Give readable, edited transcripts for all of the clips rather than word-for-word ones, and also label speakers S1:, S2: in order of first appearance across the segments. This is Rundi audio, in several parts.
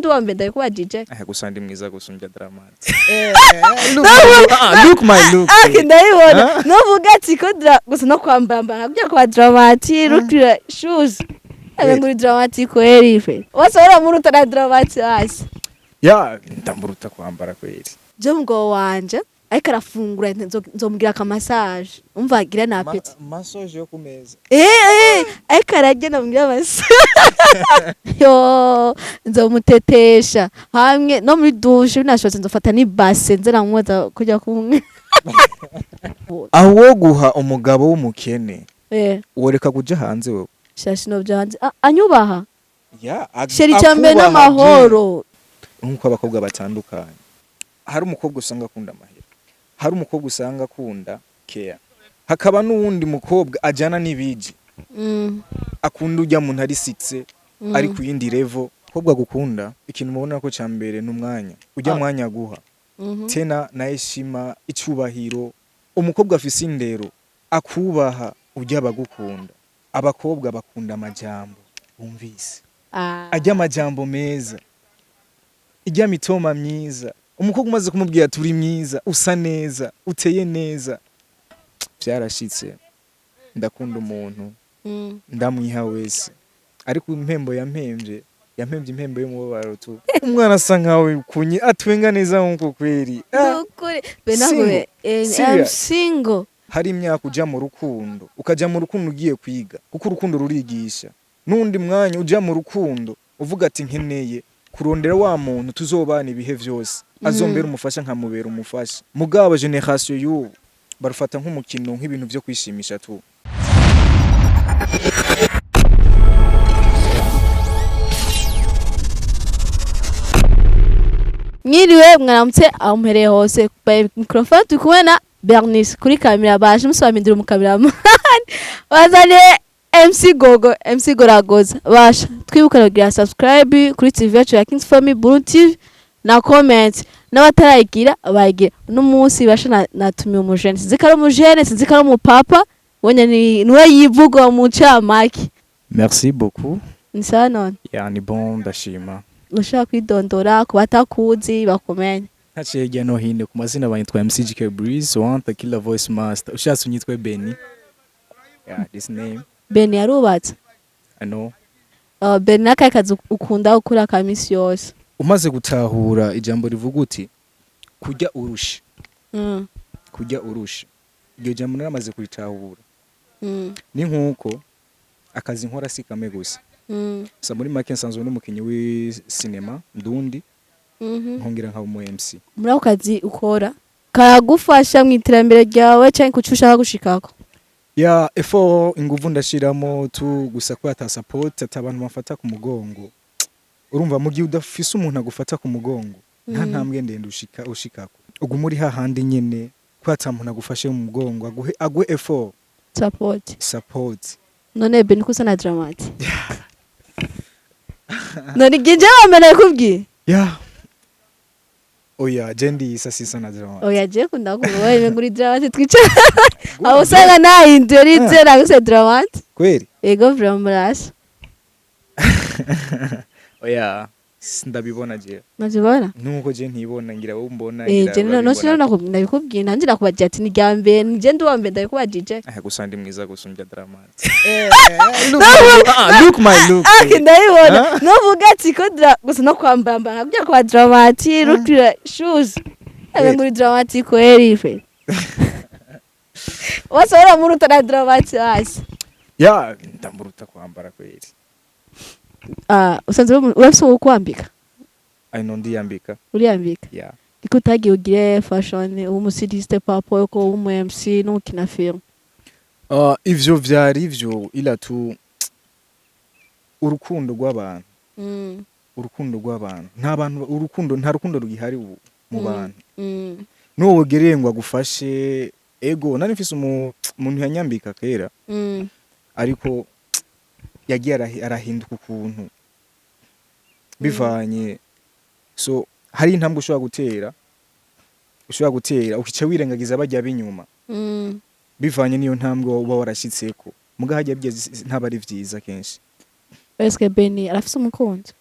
S1: Nduwambe ndayikuba DJ.
S2: Gusa ndi mwiza gusumbya Dramati.
S1: Look my look. Ndayibona. Novuga ati ko gusa no kwambamba nkajya kwa Dramati, look shoes. Nguri Dramati ko erife. Wasora muri utara Dramati hasi.
S2: Ya ndamburuta kwambara kweri.
S1: Je mgo wanje ariko arafungura nzomubwira ka massage. Umva agira na apeti.
S2: Massage yo kumeza.
S1: Ariko aragenda mbwira massage. Yo nzomutetesha hamwe no muri douche binashotse nzofata ni base nzera mwoza kujya kumwe.
S2: Aho guha umugabo w'umukene. Woreka kuja hanze wewe.
S1: Shashino byanze anyubaha.
S2: Ya
S1: sheri cyambe n'amahoro.
S2: Nkuko abakobwa batandukanye. Hari umukobwa usanga akunda amahera. Hari umukobwa usanga akunda care. Hakaba n'uwundi mukobwa ajana n'ibiji. Akunda ujya muntu ari 6 ari ku yindi level. Kobwa gukunda ikintu mubona ko cyambere n'umwanya. Ujya mwanya guha. Tena na heshima icubahiro. Umukobwa afise indero akubaha ujya bagukunda. Abakobwa bakunda amajambo umvise. Ajya amajambo meza. Ijya mitoma myiza. Umukobwa umaze kumubwira turi myiza, usa neza, uteye neza. Byarashitse. Ndakunda umuntu. Ndamwiha wese. Ariko impembo yampembye impembo y'umubabaro tu. Umwana asa nkawe kunyi atwenga neza nkuko kweri.
S1: Ukuri benawe I'm single.
S2: Hari imyaka uja mu rukundo, ukaja mu rukundo ugiye kwiga, kuko urukundo rurigisha. Nundi mwanya uja mu rukundo uvuga ati nkeneye kurondera wa muntu tuzobana ibihe vyose. Azombera umufasha nkamubera umufasha. Mugabo generation y'ubu barufata nk'umukino nk'ibintu byo kwishimisha tu.
S1: Mwiriwe mwaramutse ampereye hose by microphone tukubona Bernice kuri kamera baje musabamindira mu cameraman. Bazane MC Gogo, MC Goragoza. Basha twibuka kugira subscribe kuri TV yacu ya Kings Family Blue TV na comment n'abatarayigira bayigira. No munsi basha natumiye umujene. Zikara umujene, zikara mu papa. Wonye niwe yivuga mu camaki.
S2: Merci beaucoup.
S1: Nsano.
S2: Ya ni bon ndashima.
S1: Ushaka kwidondora kubatakuzi bakomenya.
S2: Haciye hirya no hino ku mazina banyitwa MCGK Breeze, want the killer voice master. Ushatse unyitwe Benny. Yeah, this name.
S1: Benny yarubatse.
S2: I know.
S1: Benny nakakazi ukunda ukura kamisi yose.
S2: Umaze gutahura ijambo rivuga uti kujya urusha. Kujya urusha. Iryo jambo naramaze kuritahura. Ni nkuko akazi nkora sikame gusa. Sa muri make nsanzwe n'umukinyi w'cinema ndundi. Nkongera nka umu MC.
S1: Muri ako kazi ukora karagufasha mu iterambere ryawe cyangwa kucushaka gushikako?
S2: Ya effort inguvu ndashiramo tu gusa ko ata support atabantu bafata ku mugongo. Urumva mu gihe udafise umuntu agufata ku mugongo nta ntambwe ndende ushikako. Ugu muri hahandi nyene ko atamuntu agufashe mu mugongo aguhe effort support.
S1: None Benny kusa na Dramati. None gije wamenye kubwi?
S2: Ya Oya jendi isa sisa na Dramati.
S1: Oya je kunda kubaye muri Dramati twica. Aho sanga nahinduye rizera guse Dramati.
S2: Kweli?
S1: Ego vraiment.
S2: Oya ndabibona je.
S1: Nazibona?
S2: Nuko je ntibona ngira wowe mbona
S1: ngira. Je no sino nabikubwiye ntangira kubaje ati ni gambe je nduwambe ndayikuba DJ.
S2: Gusa ndi mwiza gusumbya Dramati. Look my look.
S1: Ndayibona. Novuga ati ko gusa no kwambamba nkajya kwa Dramati, look shoes. Nguri Dramati ko erife. Wasora muri utara Dramati hasi.
S2: Ya ndamburuta kwambara kweri.
S1: Usanze urafise ukwambika?
S2: Aino ndiyambika.
S1: Uriyambika?
S2: Yeah.
S1: Iko utagiye ugire fashion umusidiste papo yuko umu MC n'ukina film.
S2: Ivyo vyari ivyo ila tu urukundo rw'abantu. Urukundo rw'abantu. Nta rukundo rugihari mu bantu. N'uwo gerengwa gufashe ego nari mfise umuntu yanyambika kera. Ariko yagiye arahinduka ukuntu bivanye so hari intambwe ushobora gutera ukica wirengagiza bajya binyuma bivanye niyo ntambwe uba warashitseko muga hajya bigeze ntaba ari vyiza kenshi.
S1: Eske Benny arafise umukunzi?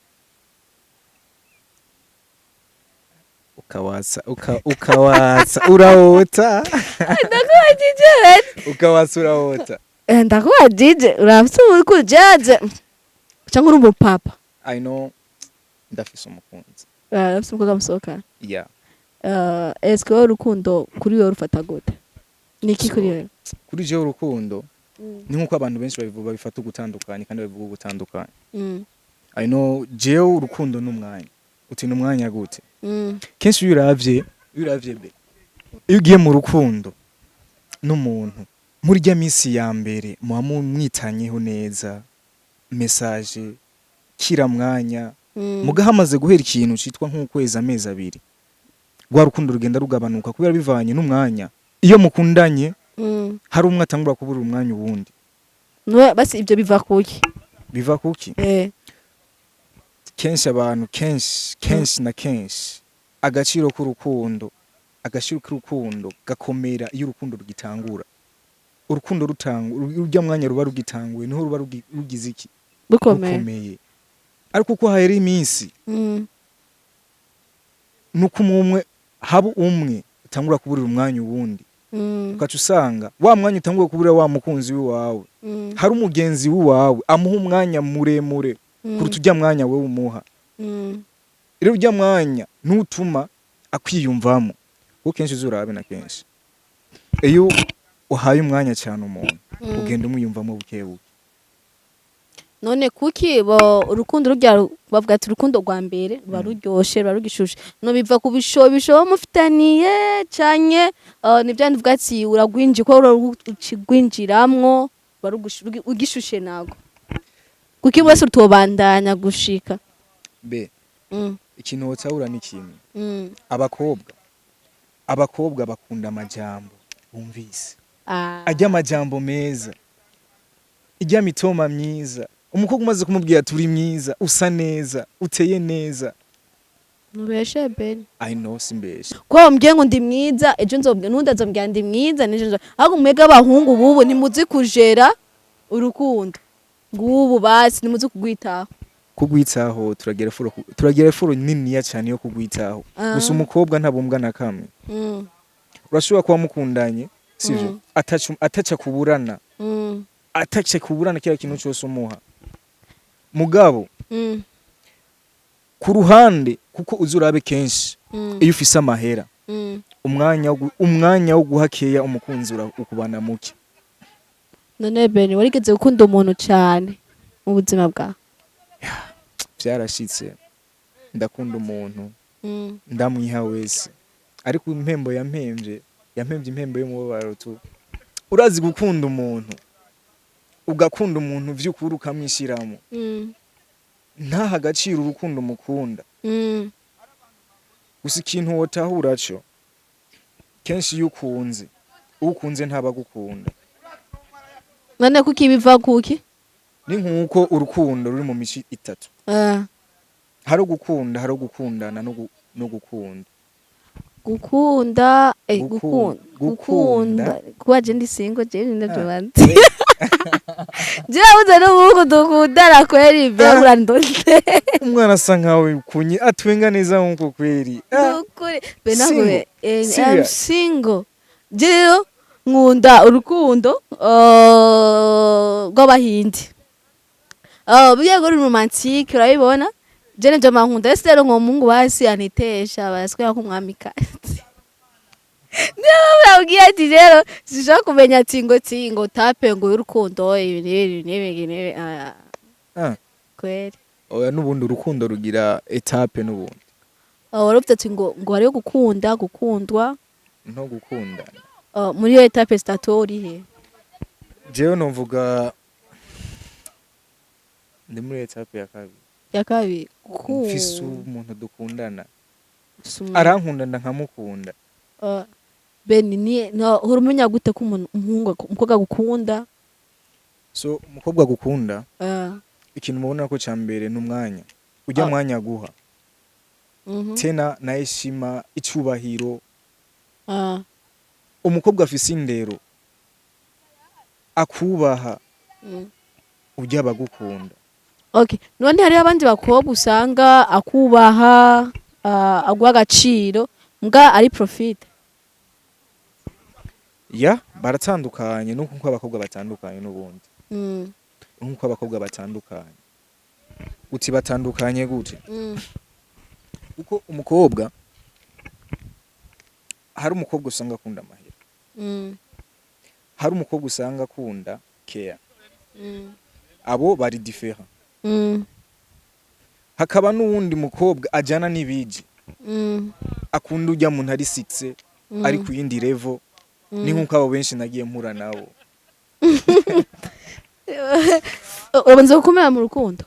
S2: ukawatsa urahota
S1: ndakubajije
S2: ukawatsa urahota
S1: ndakubajije urafite ukujaje cyangwa uri umupapa
S2: I know ndafise umukunzi
S1: urafite umukobwa musohokana
S2: yeah
S1: eske wowe urukundo kuri wowe rufata gute niki kuri wowe
S2: kuri jewe urukundo ni nkuko abantu benshi babivuga bifata ugutandukanye kandi babivuga ugutandukanye I know jewe urukundo n'umwanya uti n'umwanya gute kenshi iyo uravye be iyo ugiye mu rukundo n'umuntu muri rya minsi ya mbere muba mwitanyeho neza message kira mwanya mugahamaze guhera ikintu citwa nk'ukwezi amezi abiri rwa rukundo rugenda rugabanuka kubera bivanye n'umwanya iyo mukundanye hari umwe atangura kubura umwanya ubundi
S1: no basi ibyo biva kuki
S2: kenshi abantu kenshi na kenshi agaciro k'urukundo gakomera iyo urukundo rugitangura urukundo urya mwanya ruba rugitanguye niho ruba rugize iki rukomeye ariko uko hahera iminsi nuko umwe haba umwe utangura kuburira umwanya uwundi ukaca usanga wa mwanya utanguye kuburira wa mukunzi w'iwawe hari umugenzi w'iwawe amuha umwanya muremure kuruta ujya mwanya wewe umuha rero ujya mwanya ntutuma akwiyumvamo kuko kenshi uzurabe na kenshi iyo uhaye umwanya cyane umuntu ugenda umwiyumvamo bukebuke
S1: none kuki urukundo rujya bavuga ati urukundo rwa mbere ruba ruryoshe ruba rugishushe no biva ku bishobo mufitaniye cyane nibyo ndivuga ati uragwinji ko ukigwinjiramwo ugishushe nago kuki bose utobandanya gushika
S2: be ikintu wotahura ni kimwe abakobwa bakunda amajambo bumvise ajya amajambo meza ijya mitoma myiza umukobwa umaze kumubwira turi myiza usa neza uteye neza
S1: nubeshe ben
S2: I know simbeshe
S1: ko mbye ngo ndi mwiza ejo nzobwe nundi azambya ndi mwiza nejo ahubwo mwega abahungu bubu nimuzi kujera urukundo ngubu basi nimuzi
S2: kugwitaho turagera furo nini ya cyane yo kugwitaho gusa umukobwa ntabumbwa na kamwe urashobora kuba mukundanye sivyo ataca kuburana ataca kuburana kira kintu cyose umuha mugabo ku ruhande kuko uzurabe kenshi iyo ufise amahera umwanya wo guhakeya umukunzi ukubana muke
S1: none bene warigeze gukunda umuntu cyane mu buzima bwawe
S2: byarashitse ndakunda umuntu ndamwiha wese ariko impembo yampembye impembo y'umubabaro tu urazi gukunda umuntu ugakunda umuntu vy'ukuri ukamwishiramo ntaha agaciro urukundo mukunda gusa ikintu wotahura cyo kenshi iyo ukunze ntaba gukunda
S1: none kuki biva kuki
S2: ni nkuko urukundo ruri mu mici itatu hari gukundana no gukunda
S1: kuba je ndi single je ndavyo banze je uza no muko dukundana kweri byabura ndonde
S2: umwana asa nkawe kunyi atwenga neza nkuko kweri
S1: ukuri benawe I'm single je nkunda urukundo rw'abahindi byego uri romantique urabibona je nje mankunda ese rero ngo mungu basi anitesha baswe ko mwamikazi niba babwiye ati rero sishaka kumenya tingo tape ngo y'urukundo ibi kweri
S2: oya n'ubundi urukundo rugira etape n'ubundi
S1: warufite ati ngo hariyo gukundwa
S2: no gukundana
S1: muri yo etape statori he
S2: jewe numvuga ndi muri etape ya kabiri mfise umuntu dukundana arankundana nkamukunda
S1: beni ni urumenya gute ko umukobwa gukunda
S2: so umukobwa gukunda ikintu mubona ko cyambere n'umwanya ujya mwanya guha tena na heshima icubahiro umukobwa afise indero akubaha ujya bagukunda
S1: okay none hari abandi bakobwa usanga akubaha agwa agaciro mbwa ari profit.
S2: ya baratandukanye nuko abakobwa batandukanye n'ubundi nuko abakobwa batandukanye uti batandukanye gute uko umukobwa hari umukobwa usanga akunda amahera hari umukobwa usanga akunda care abo bari different hakaba n'uwundi mukobwa ajana n'ibiji akunda ujya muntu ari 6 ari ku yindi level ni nkuko abo benshi nagiye mpura nabo
S1: ubanza gukomera mu rukundo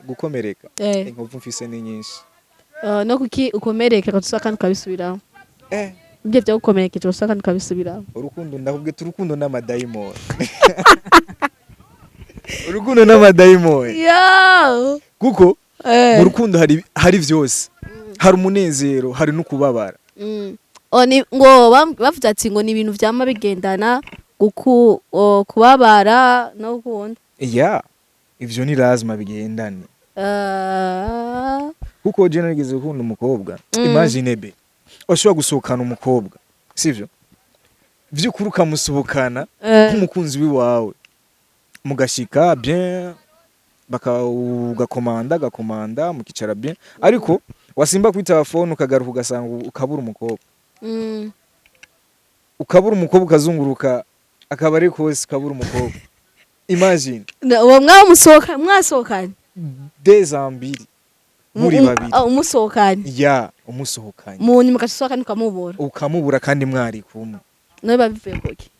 S1: gukomereka inkovu mfise ni nyinshi no kuki ukomereka kandi kandi kabisubiraho ibyo byo gukomerekeje gusa kandi kabisubiraho
S2: urukundo ndakubwiye urukundo n'amadayimoni urukundo n'amadayimoni kuko mu rukundo hari vyose hari umunezero hari no kubabara
S1: oni ngo bavuze ati ngo ni ibintu vyama bigendana kubabara no gukunda
S2: ivyo ni lazima bigendane kuko je narigeze gukunda umukobwa imagine be washobora gusohokana umukobwa sivyo vy'ukuri ukamusohokana nk'umukunzi wiwawe mugashika bien gakomanda mukicara bien ariko wasimba kuri telefone ukagaruka ugasanga ukabura umukobwa ukabura umukobwa ukazunguruka akaba ari kose ukabura umukobwa imagine
S1: uwo mwasohokanye
S2: dezambiri muri babiri umusohokanye
S1: mu nyuma ukasohokana
S2: ukamubura kandi mwari kumwe
S1: nawe babivuye kuki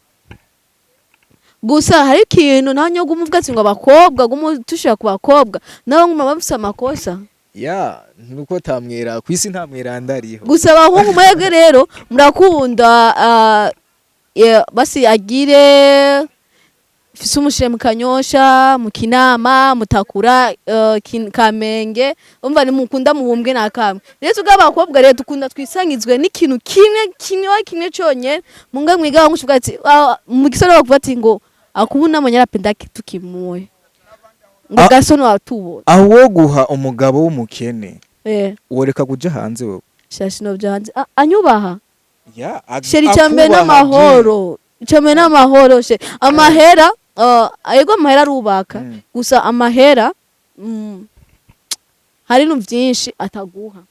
S1: gusa hari ikintu naho nyo gumuvuga ati ngo abakobwa gumutushira ku bakobwa naho nguma bafise amakosa
S2: nuko tamwera kwisi ntamwera ndariho
S1: gusa abahungu mwege rero murakunda basi agire fise umushire mu Kanyosha mu Kinama mutakura Kamenge umva ni mukunda muhumbwe nakamwe rero tugaba abakobwa rero dukunda twisangizwe n'ikintu kimwe cyonye munga mwiga nkushuka ati mu gisoro bakuva ati ngo akubuna munyarapenda tukimuwe ngo gasono watubona
S2: aho wo guha umugabo w'umukene woreka kuja hanze wewe
S1: shashino bya hanze anyubaha sheri cyambe n'amahoro amahera ayego amahera arubaka gusa amahera hari no vyinshi ataguha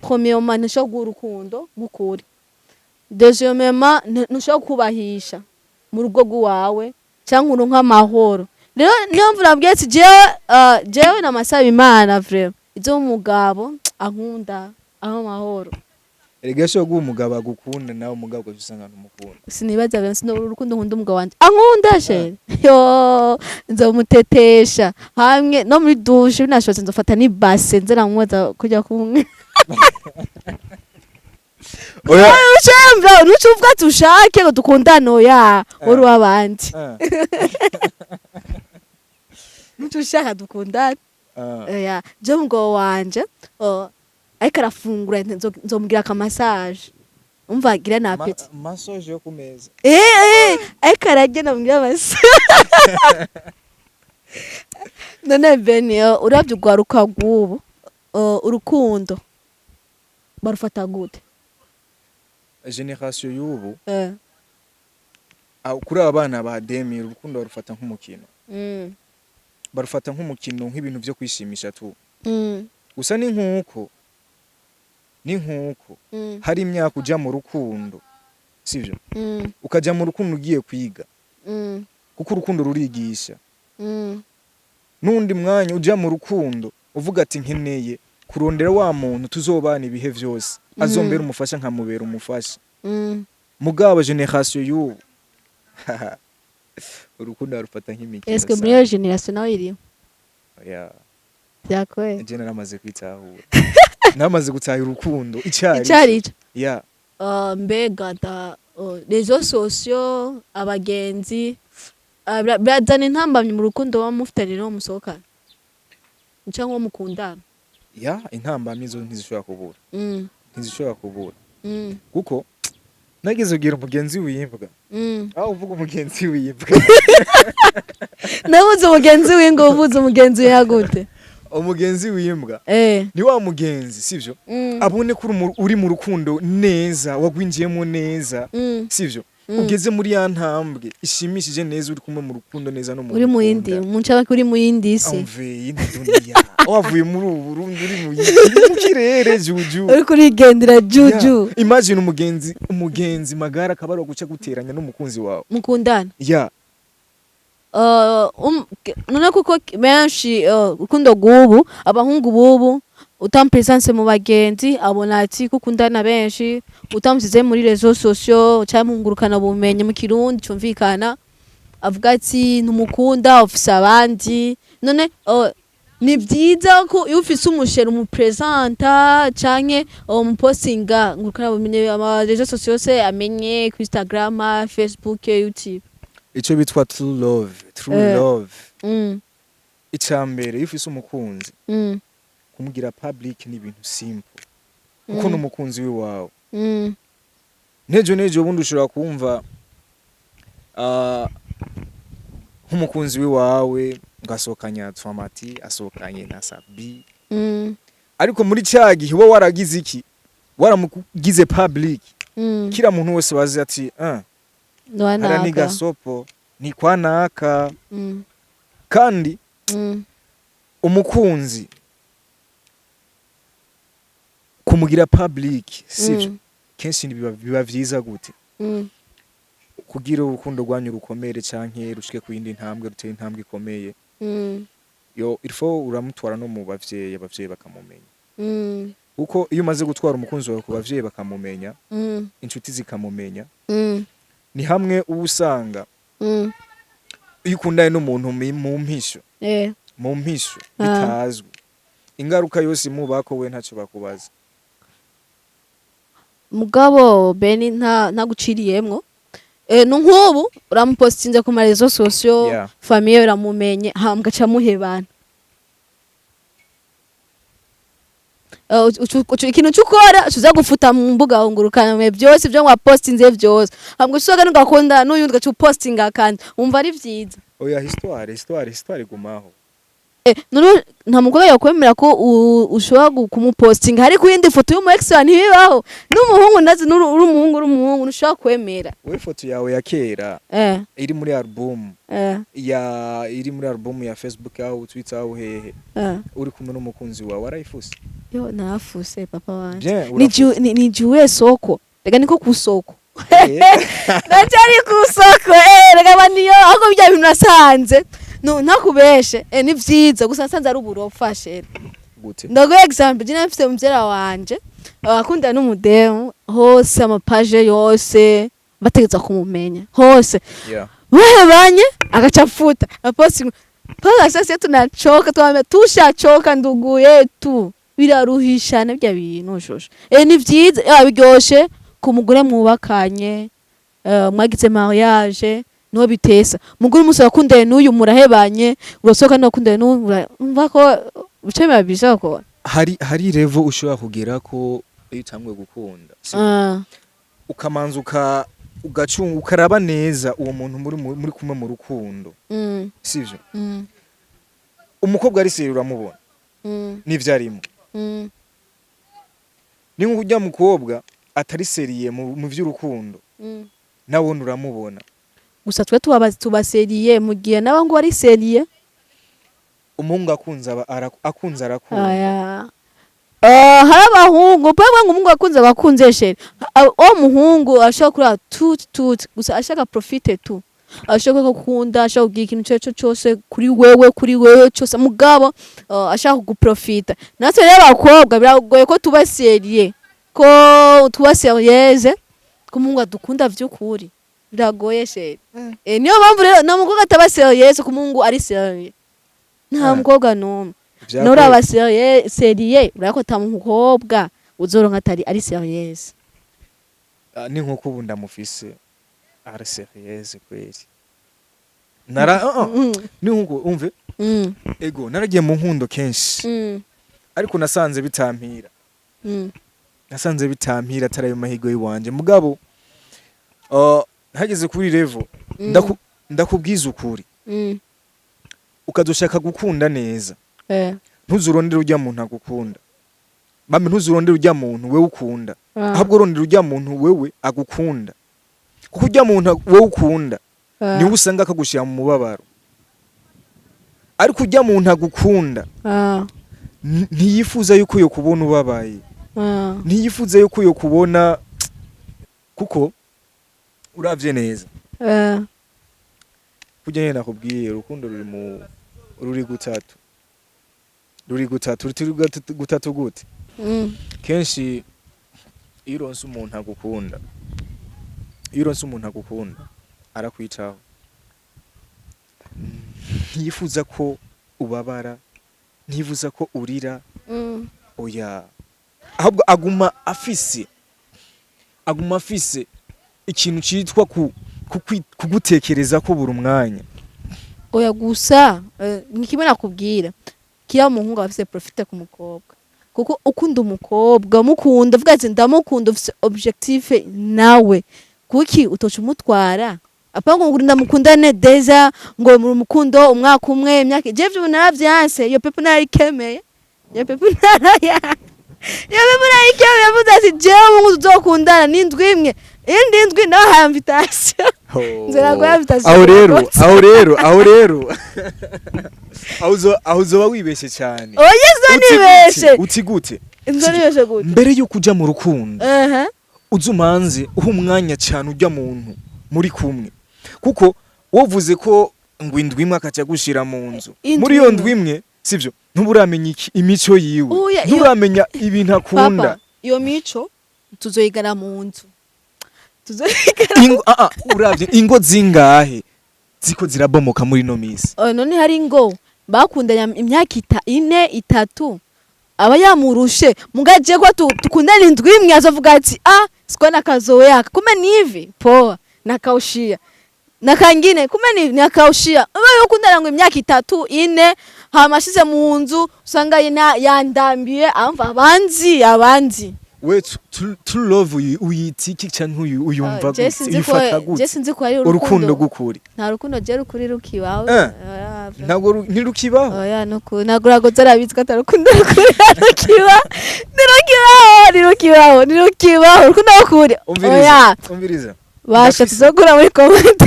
S1: premièrement ntisho gurukundo gukuri deuxièmement ntisho kubahisha mu rugo rwawe cyangwa uronka amahoro rero niyo mvura mbwetse jewe namasaba Imana vraiment izo umugabo ankunda aho amahoro
S2: erega sho umugabo agukunda nawe umugabo gusanga n'umukunda
S1: sinibaza bensi no urukundo nkunda umugabo wanje ankunda she nzomutetesha hamwe no muri douche binashotse nzofata ni base nzera mwoza kujya kumwe oya uchemva nucuvuga tushake ngo dukundano uri wabandi nucushaka dukundana je umugabo wanje ariko arafungura nzomugira akamassage umva agira na apeti
S2: massage yo kumeza
S1: ariko aragenda mugira massage none beni uravye ugwaruka gubu urukundo barufata gute
S2: generation y'ubu kuri abana ba demi urukundo barufata nk'umukino barufata nk'umukino nk'ibintu byo kwishimisha tu gusa ni nkuko hari imyaka uja mu rukundo sivyo ukaja mu rukundo ugiye kwiga kuko urukundo rurigisha nundi mwanya uja mu rukundo uvuga ati nkeneye kurondera wa muntu tuzobana ibihe vyose azombera umufasha nkamubera umufasha mugabo generation y'ubu urukundo arufata nk'imikino
S1: est-ce que muri generation nawe iri
S2: yakwe je naramaze kwitahura namaze gutaha urukundo
S1: icari mbega da rezo sociaux abagenzi bazana intambamye mu rukundo wa mufitani no musohokana cyangwa mukundana
S2: intambamye zo ntizishobora kubura kuko nagize ugira umugenzi wimbwa aho uvuga umugenzi wimbwa
S1: nabuze umugenzi wingo uvuze umugenzi yagute
S2: umugenzi w'imbwa
S1: eh
S2: ni wa mugenzi sivyo abone ko uri mu rukundo neza wagwinjiyemo neza sivyo ugeze muri ya ntambwe ishimishije neza uri kumwe mu rukundo neza no mu
S1: uri mu yindi munchaba uri mu yindi isi
S2: amve yindi dunia wavuye muri Burundi uri mu kirere juju
S1: uri kurigendera juju
S2: imagine umugenzi magara kabaro guca guteranya n'umukunzi wawe
S1: mukundana none kuko benshi urukundo gubu abahungu bubu utampresence mu bagenzi abona ati kukundana benshi utamusize muri réseaux sociaux cyamungurukana bumenye mu kirundi cyumvikana avuga ati ntumukunda ofisa abandi none ni byiza ko iyo ufise umusheri umupresenta canke umupostinga ngurukana bumenye ama réseaux sociaux se amenye ku Instagram, Facebook, YouTube.
S2: Ico bitwa true love icambere iyo ufise umukunzi kumugira public ni ibintu simple uko n'umukunzi wiwawe nejo bundi ushobora kumva nk'umukunzi wiwawe ngasohokanya Twamati asohokanye na Sabi ariko muri cyagihe wo waragize iki waramugize public kila muntu wese bazi ati hara ni gasopo ni kwa naka kandi umukunzi kumugira public sivyo kenshi biba vyiza gute kugira urukundo rwanyu rukomere canke rushike ku yindi ntambwe ruteye intambwe ikomeye yo ilfo uramutwara no mu bavyeyi bakamumenya uko iyo umaze gutwara umukunzi wawe ku bavyeyi bakamumenya inshuti zikamumenya ni hamwe ubusanga iyo ukundanye n'umuntu mu mpisho bitazwi ingaruka yose mubako we ntacyo bakubaza
S1: mugabo Beni nta guciriyemwo nkubu uramupostinze ku marezo sociaux famille uramumenye hambwa ca muhebana ikintu cyukora uza gufuta mu mbuga ngurukana mwe byose byo wapostinze byose hambwa usoga ngakunda n'uyundi gacupostinga kandi umva ari vyiza
S2: oya histoire gumaho
S1: none nta mukobwa yakwemera ko ushobora kumupostinga hari ku yindi foto y'umu ex ntibibaho n'umuhungu ndazi uri umuhungu ushobora kwemera
S2: we foto yawe ya kera iri muri album iri muri album ya Facebook au Twitter au hehe uri kumwe n'umukunzi wawe arayifuse
S1: yo nafuse papa wanje ni juwe soko rega niko ku soko Natari ku soko rega baniyo aho bijya bintu nasanze no ntakubeshe ni vyiza gusa nsanze ari uburofashe
S2: gute
S1: ndago example jina mfite umbyera wanje akunda n'umudemu hose amapage yose bategeza kumumenya hose wehebanye agacafuta aposting paka sasa tunachoka twame tushachoka ndugu yetu biraruhishana bya bintu shosho ni vyiza biryoshe kumugure mwubakanye mwagize mariage no bitesa muguru muso yakundeye n'uyu murahebanye urosoka no yakundeye n'umva ko bicema bishako
S2: hari level ushobora kugera ko iyo utangwe gukunda ukamanza ugacunga ukaraba neza uwo muntu muri kumwe mu rukundo sivyo umukobwa ari seri uramubona n'ivyarimo ni nk'ujya mukobwa atari seriye mu vy'urukundo nawe uramubona
S1: gusa twe tubaseriye mu gihe nabangu ari seriye
S2: umuhungu akunza arakunda
S1: hari abahungu pamwe umuhungu akunze sheri muhungu ashaka kuri tut gusa ashaka profite tu ashaka gukunda ashaka kugira ikintu cyose kuri wewe cyose mugabo ashaka kuguprofita natwe rero abakobwa biragoye ko tubaseriye ko tubaserieze ko umuhungu adukunda vy'ukuri biragoye sheri niyo mpamvu rero na mukobwa atabaserieze ko umuhungu ari seriye nta mukobwa n'umwe nora abaseriye urako tamukobwa uzoronka atari ari serieuse
S2: ni nkuko ubunda mufise ari serieuse kweli ni nkuko umve ego naragiye mu nkundo kenshi ariko nasanze bitampira atarayo mahigo yiwanje mugabo hageze kuri level ndakubwiza ukuri ukazoshaka gukunda neza ntuzurondere urya muntu agukunda mame ntuzurondere urya muntu wewe ukunda ahubwo urondere urya muntu wewe agukunda kuko urya muntu wewe ukunda niwe usanga akagushira mu mubabaro ariko urya muntu agukunda ntiyifuza yuko yo kubona ubabaye ntiyifuza yuko yo kubona kuko uravye neza kujya nyene nakubwiye urukundo ruri gutatu gute kenshi iyo uronse umuntu agukunda arakwicaho ntiyifuza ko ubabara ntiyifuza ko urira oya ahubwo aguma afise ikintu citwa kugutekereza ko buri umwanya
S1: oya gusa ni kimwe nakubwira kiya muhungu afise profite ku mukobwa kuko ukunda umukobwa mukunda uvuga ati ndamukunda ufise objectif nawe kuki utoca umutwara apango ngo ndamukundane deja ngo mu mukundo umwaka umwe imyaka je vyo naravyanse iyo pepe narikemeye iyo pepe narikemeye yavuze ati jewe mungu tuzokundana n'indwi imwe indi ndwi naho ha invitation nzera go invitation
S2: aho rero aho uzoba wibeshe cyane
S1: oye zo nibeshe
S2: uti gute
S1: nibeshe gute
S2: mbere yo kuja mu rukundo uzumanze uha umwanya cyane urya muntu muri kumwe kuko wovuze ko ngo indwi imwe akaca gushira mu nzu muri iyo ndwi imwe sivyo ntuburamenya imico yiwe nturamenya ibintu akunda
S1: iyo mico tuzoyigana mu nzu
S2: uravye ingo zingahe ziko zirabomoka muri no misi
S1: none hari ingo bakundanya imyaka 4 3 aba yamurushe mugaje ko tukundana indwi imwe azovuga ati sikona kazowe yaka kume nivi poa nakaushia nakangine kume ni nakaushia wewe ukundana ngo imyaka 3 4 hamashize mu nzu usanga yandambiye amva abanzi
S2: we to love uyitiki cyane uyumva ifata gute
S1: je sinzi ko ari
S2: urukundo gukuri
S1: nta rukundo je rukuri rukibaho
S2: ntabwo ntirukibaho
S1: oya nuko nagurago zarabitswe atarukundo rukuri nirukibaho urukundo rukuri
S2: oya umviriza
S1: basha tuzogura muri comment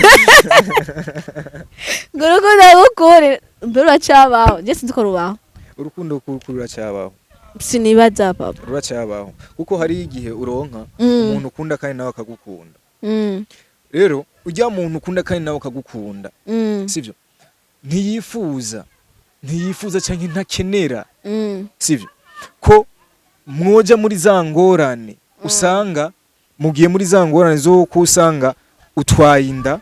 S1: urukundo rukuri mbere uracabaho je sinzi ko rubaho
S2: urukundo rukuri ruracabaho
S1: sinibaza papa
S2: ruracabaho kuko hari igihe uronka umuntu ukunda kandi nawe akagukunda rero ujya muntu ukunda kandi nawe akagukunda sivyo ntiyifuza cyangwa ntakenera sivyo ko mwoja muri za ngorane usanga mugiye muri za ngorane zo kusanga utwaye inda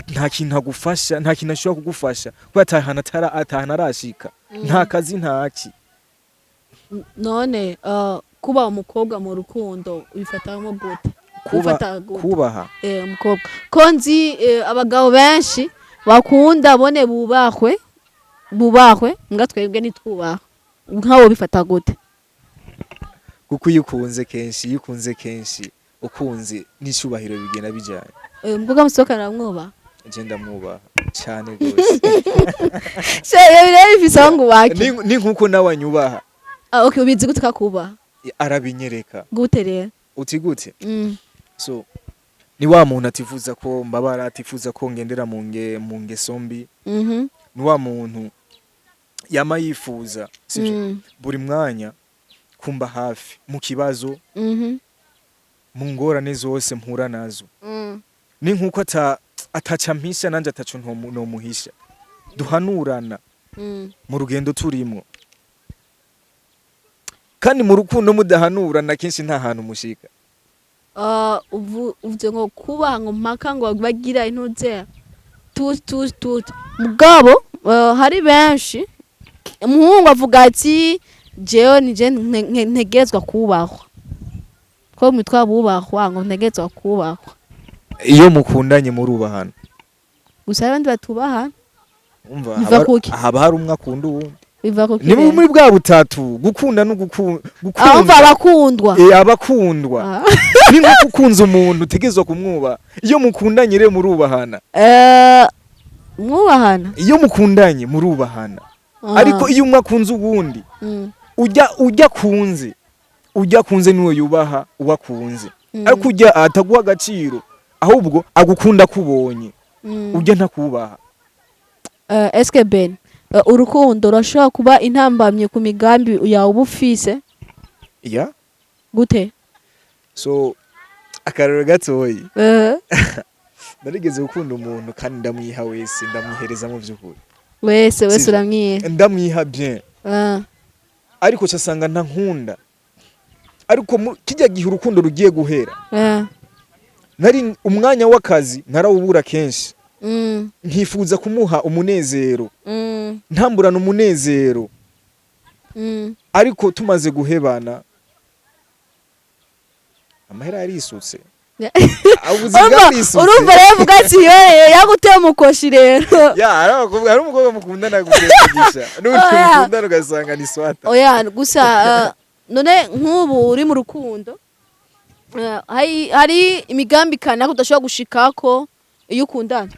S2: nta kintu agufasha nta kintu ashobora kugufasha kuko atahana arashika nta kazi ntaki
S1: none kuba umukobwa mu rukundo ubifatamo gute
S2: kubaha
S1: umukobwa ko nzi abagabo benshi bakunda bone bubahwe mbwa twebwe nitwubaha nkawo bifata gute
S2: kuko iyo ukunze kenshi ukunze n'icubahiro bigenda bijyanye
S1: mvuga musokana mwubaha
S2: je ndamwubaha cyane gose
S1: rero bifise aho ngubaki
S2: ni nkuko nawe anyubaha
S1: okay ubizi gute kakubaha
S2: arabinyereka
S1: gute rero
S2: uti gute so ni wa muntu atifuza ko mbabara atifuza ko ngendera mu ngeso mbi ni wa muntu yama yifuza sivyo buri mwanya kumba hafi mu kibazo mu ngorane zose mpura nazo ni nkuko ataca mpisha nanje ataco no muhisha duhanurana mu rugendo turimo kandi mu rukundo mudahanurana kenshi nta hantu mushika
S1: uvye ngo kubaha ngo mpaka ngo bagira intuze tu mugabo hari benshi umuhungu avuga ati jewe nije ntegezwa kubahwa ko mitwa bubahwa ngo ntegezwa kubahwa
S2: iyo mukundanye murubahana
S1: gusa abandi batubahana
S2: umva haba hari umwe akunda uwundi
S1: ni
S2: muri bwa butatu gukunda no gukunda
S1: abakundwa
S2: abakundwa ni nko gukunza umuntu utegezwa kumwuba iyo mukundanye rero murubahana
S1: mwubahana
S2: iyo mukundanye murubahana ariko iyo umwe akunze uwundi ujya kunze niwe yubaha uwakunze ariko ujya ataguha agaciro ahubwo agukunda kubonye ujya ntakubaha.
S1: Eske Ben urukundo rashobora kuba intambamye ku migambi yawe ubufise gute?
S2: So akarero gatoyi narigeze gukunda umuntu kandi ndamwiha wese ndamwihereza mu by'ukuri
S1: wese uramwiha
S2: ndamwiha bien ariko cyasanga ntankunda ariko kijya gihe urukundo rugiye guhera nari umwanya w'akazi narawubura kenshi nkifuza kumuha umunezero ntamburana umunezero ariko tumaze guhebana amahera yarisutse
S1: urumva rero vuga ati yoye yaguteye umukoshi rero
S2: hari umukobwa mukundana gutegisha n'undi mukundana ugasanga ni swata
S1: oya gusa none nk'ubu uri mu rukundo hari imigambi kanaka udashobora gushikako iyo ukundana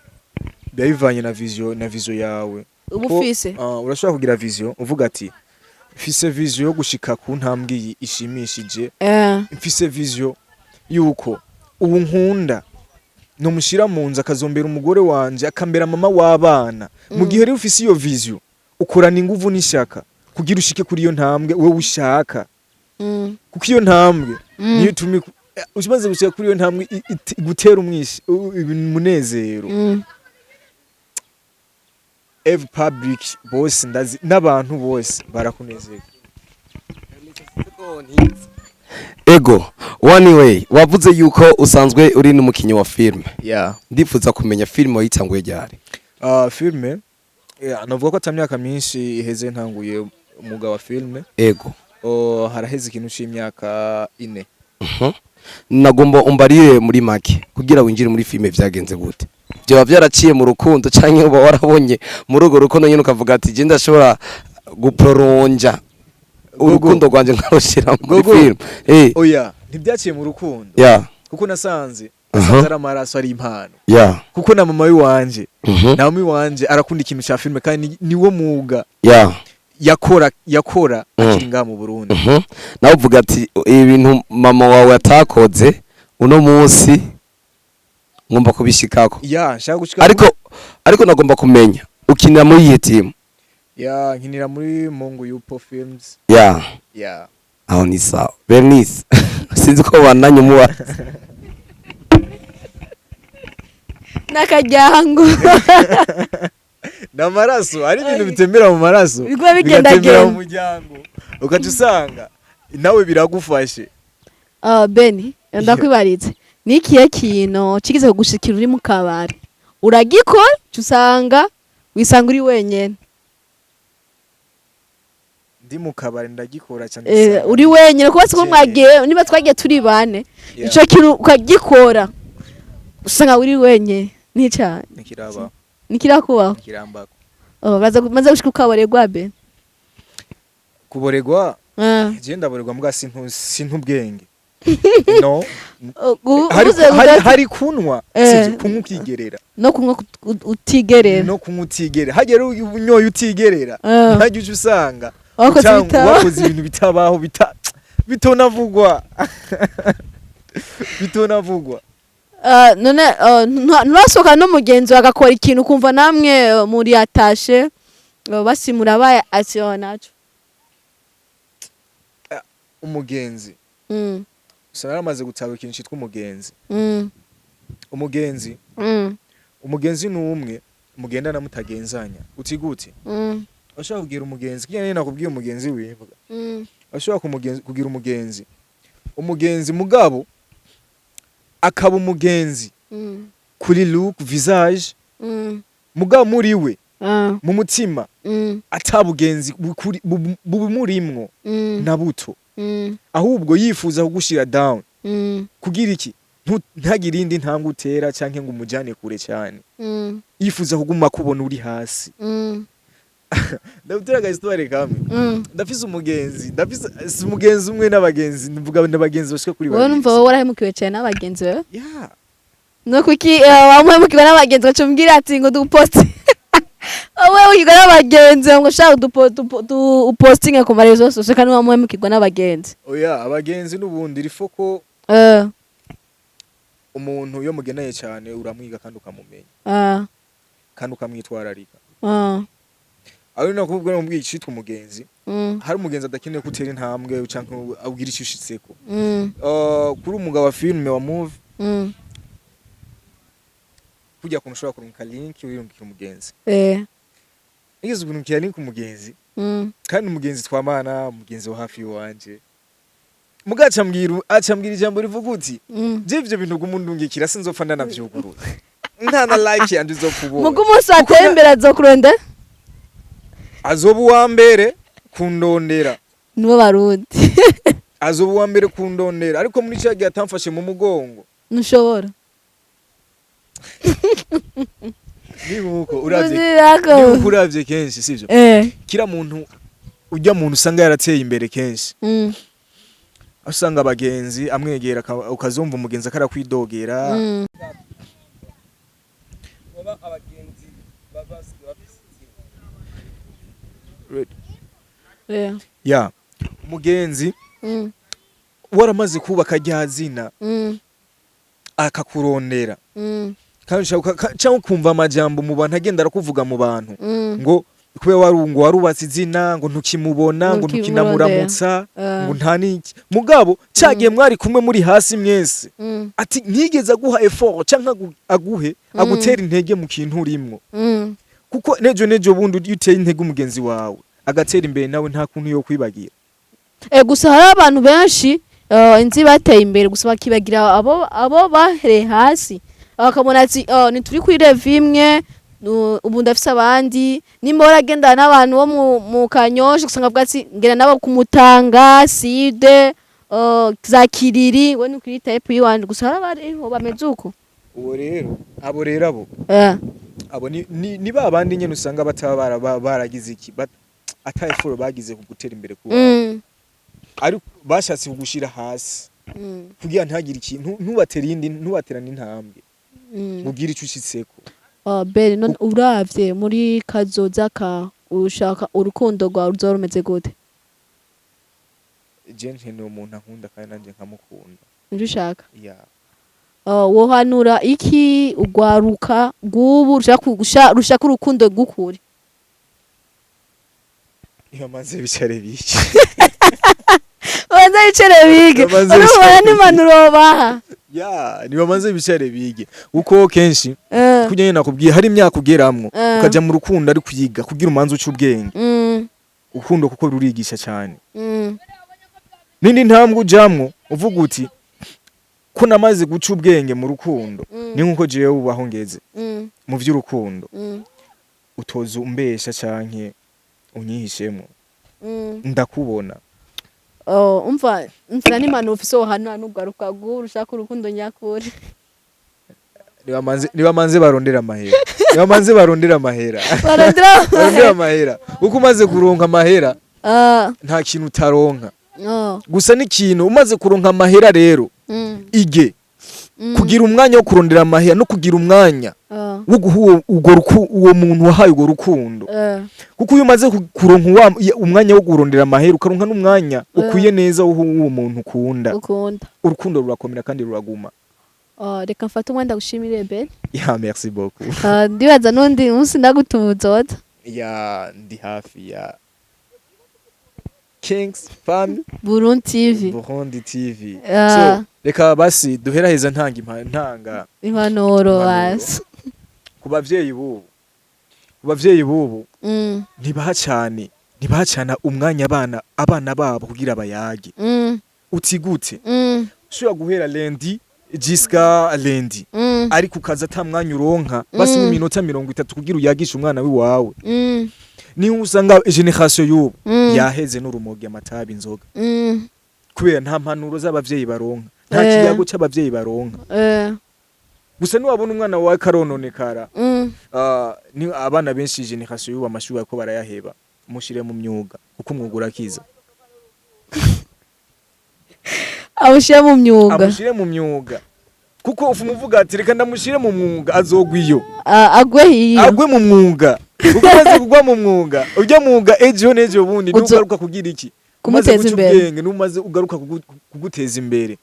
S2: bivanye na vision yawe
S1: ubufise
S2: urashobora kugira vision uvuga ati mfise vision yo gushika ku ntambwe ishimishije mfise vision yuko ubu nkunda no mushira mu nzu akazombera umugore wanje akambera mama w'abana mu gihe rero ufise iyo vision ukorana inguvu n'ishaka kugira ushike kuri iyo ntambwe wewe ushaka kuko iyo ntambwe niyo tumi umaze gushika kuri iyo ntambwe gutera umunezero ev public bose ndazi n'abantu bose barakunezera.
S3: Ego one way wavuze yuko usanzwe uri n'umukinyi wa filme ndifuza kumenya filme wayitanguye ryari?
S2: Filme navuga ko atamyaka myinshi iheze ntanguye umwuga wa filme.
S3: Ego
S2: haraheze ikintu c'imyaka 4.
S3: Nagomba umbarire muri make kugira winjire muri filme vyagenze gute? Byo byaraciye mu rukundo canke uba warabonye muri ugo rukundo nyine ukavuga ati je ndashobora guproronja urukundo rwanje nkarushira muri film?
S2: Oya ntibyaciye mu rukundo kuko nasanze ari amaraso ari impano kuko na mama wanje na mama wanje arakunda ikintu cya filme kandi niwo mwuga yakora akiri ngaha mu Burundi.
S3: Nawe uvuga ati ibintu mama wawe atakoze uno munsi ngomba kubishikako.
S2: Nshaka gushika
S3: ariko nagomba kumenya ukinira muri iyi team?
S2: Nkinira muri Mungu Yupo Films.
S3: Aho ni sawa. Bernice sinzi ko bananye muba
S1: nakajyango
S2: namaraso ari ibintu bitembera mu maraso
S1: bigenda
S2: mu muryango ukaje usanga nawe biragufashe.
S1: Beni ndakwibaritse nikiye kintu kigize kugushikira uri mu kabari uragikora usanga wisanga uri wenyene?
S2: Ndi mu kabari ndagikora cyane
S1: uri wenyene kuba siko mwagiye niba twagiye turi bane ico kintu ukagikora usanga uri wenyene ni cyane nikirakubaho
S2: kirambako.
S1: Maze gushika ukaboregwa Ben?
S2: Kuboregwa je ndaboregwa mbwa sintubwenge no hari kunwa kunywa ukigerera
S1: no kunywa utigerera
S2: no kunywa utigere hagera unyoye utigerera ntajye usanga wakoze ibintu bitabaho bitonavugwa
S1: none nurasohoka n'umugenzi agakora ikintu kumva namwe muri atashe basimura baye naco
S2: umugenzi usanga amaze gutaba ikintu cyitwa umugenzi. Umugenzi ni umwe mugendana mutagenzanya uti gute ashaka kugira umugenzi kijyanye nakubwiye umugenzi wivuga ashaka kugira umugenzi mugabo akaba umugenzi kuri look visage mugabo muri we mu mutima atabugenzi bumurimwo na buto ahubwo yifuza kugushira down kugira iki ntagire indi ntambwe utera canke ngo umujane kure cyane yifuza kuguma kubona uri hasi. Ndabutera histoire kamwe ndafise umugenzi umwe n'abagenzi mvuga n'abagenzi bashika kuri
S1: bane. Numva wowe warahemukiwe cyane n'abagenzi wewe? No kuki wamuhemukiwe n'abagenzi bacumbwira ati ngo duposte wewe ukigwa n'abagenzi ngo ushaka upostinge ku marezo sose kandi wamwe mukigwa n'abagenzi
S2: oya abagenzi n'ubundi rifoko umuntu yo mugeneye cyane uramwiga kandi ukamumenya kandi ukamwitwararika ari no kuvuga ngo mbwiye cyitwa umugenzi hari umugenzi adakeneye gutera intambwe canke abwira icyo ushitseko kuri umugabo wa filme wa move kujya kunshobora kurunka link wirungika umugenzi nigeze kurunka link umugenzi kandi umugenzi twamana umugenzi wa hafi wanje mugaca mbwira ijambo rivuga uti je ivyo bintu gumundungikira sinzopfa ndanavyugurura nta na like yandi zo kubona
S1: mugu umunsi wateye imbere azokurondera
S2: azoba uwa mbere kundondera
S1: nibo barundi
S2: azoba uwa mbere kundondera ariko muri cyagiye atamfashe mu mugongo
S1: ntushobora
S2: nibuko uravye kenshi sivyo kira muntu ujya muntu usanga yarateye imbere kenshi usanga abagenzi amwegera ukazumva umugenzi akara kwidogera abagenzi ya umugenzi waramaze kubaka rya zina akakurondera kandi cyangwa ukumva amajambo mu bantu agenda arakuvuga mu bantu ngo kubera warubatse izina ngo ntukimubona ngo ntukinamuramutsa ngo nta niki mugabo cyagiye mwari kumwe muri hasi mwese ati ntigeze aguha effort cyangwa agutera intege mu kintu urimwo kuko nejo bundi uteye intege umugenzi wawe agatera imbere nawe nta kuntu yo kwibagira
S1: gusa hari abantu benshi inzi bateye imbere gusa bakibagira abo bahere hasi bakabona ati nituri kuri level imwe ubu ndafise abandi nimba waragendana n'abantu bo mu Kanyosha gusanga bwatsi ngena nabo kumutanga side za Kiriri we ni kuri type y'wandi gusa harabariho bameze uko
S2: uwo rero abo abo ni babandi nyene usanga bataba baragize iki atayifuro bagize kugutera imbere kuba ari bashatse kugushira hasi kugira ntagire ikintu ntubaterana intambwe mubwire icyo ushitseko
S1: bere none uravye muri kazoza ka ushaka urukundo rwawe ruzorumeze gute
S2: je ntene umuntu ankunda kandi nanje nkamukunda
S1: nje ushaka wohanura iki ugwaruka gubu rushaka urukundo gukuri
S2: yamaze bicare biki
S1: Wanza bicare bige urubona n'impanuro baha
S2: nibamanze bicare bige uko kenshi kujya nakubwiye hari imyaka ugeramwo ukaja mu rukundo ari kuyiga kugira umanze uca ubwenge urukundo kuko rurigisha cyane nindi ntambwe ujamwo uvuga uti ko namaze guca ubwenge mu rukundo ni nkuko jewe ubaho ngeze mu vy'urukundo utoza umbesha canke unyihishemo ndakubona
S1: umva nzira n'impanuro ufise hano n'ugaruka guru ushaka urukundo nyakuri
S2: nibamanze barondera amahera uko umaze kuronka amahera nta kintu utaronka gusa n'ikintu umaze kuronka amahera rero ige kugira umwanya wo kurondera amahera no kugira umwanya wo guha uwo muntu wahaye ugo rukundo kuko iyo umaze kuronka umwanya wo kurondera amahera ukaronka n'umwanya ukwiye neza uwo muntu ukunda urukundo rurakomera kandi ruraguma
S1: reka mfate umwenda gushimire Ben
S2: merci beaucoup
S1: ndibaza nundi munsi ndagutumuza
S2: ndi hafi ya Kings Fan Burundi TV so reka basi duheraheza ntanga
S1: impanuro basi
S2: ku bavyeyi bubu ntibacana umwanya abana babo kugira bayage utigute ushobora guhera lendi jiska lendi ariko ukaza atamwanya uronka basi n'iminota 30 kugira uyagisha umwana wiwawe ni usanga generation y'ubu yaheze n'urumogi amatabi inzoga kubera nta mpanuro z'abavyeyi baronka nta kiyago c'abavyeyi baronka gusa niwabona umwana wawe karononekara ni abana benshi generation y'ubu amashuri ko barayaheba mushire mu myuga kuko umwuga urakiza amushire mu myuga kuko ufumuvuga ati reka ndamushire mu mwuga azogwiyo agwe mu mwuga umaze kugwa mu mwuga ujya mwuga ejo nejo bundi nugaruka kugira iki
S1: kumuteza imbere
S2: numaze ugaruka kuguteza imbere.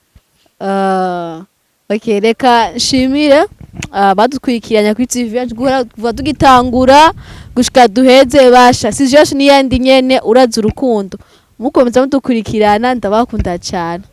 S1: Okay, reka nshimire badukwikiranya kuri TV yacu kuva tugitangura gushika duheze basha situation n'iyandi nyene uraza urukundo mukomeza mudukurikirana ndabakunda cyane.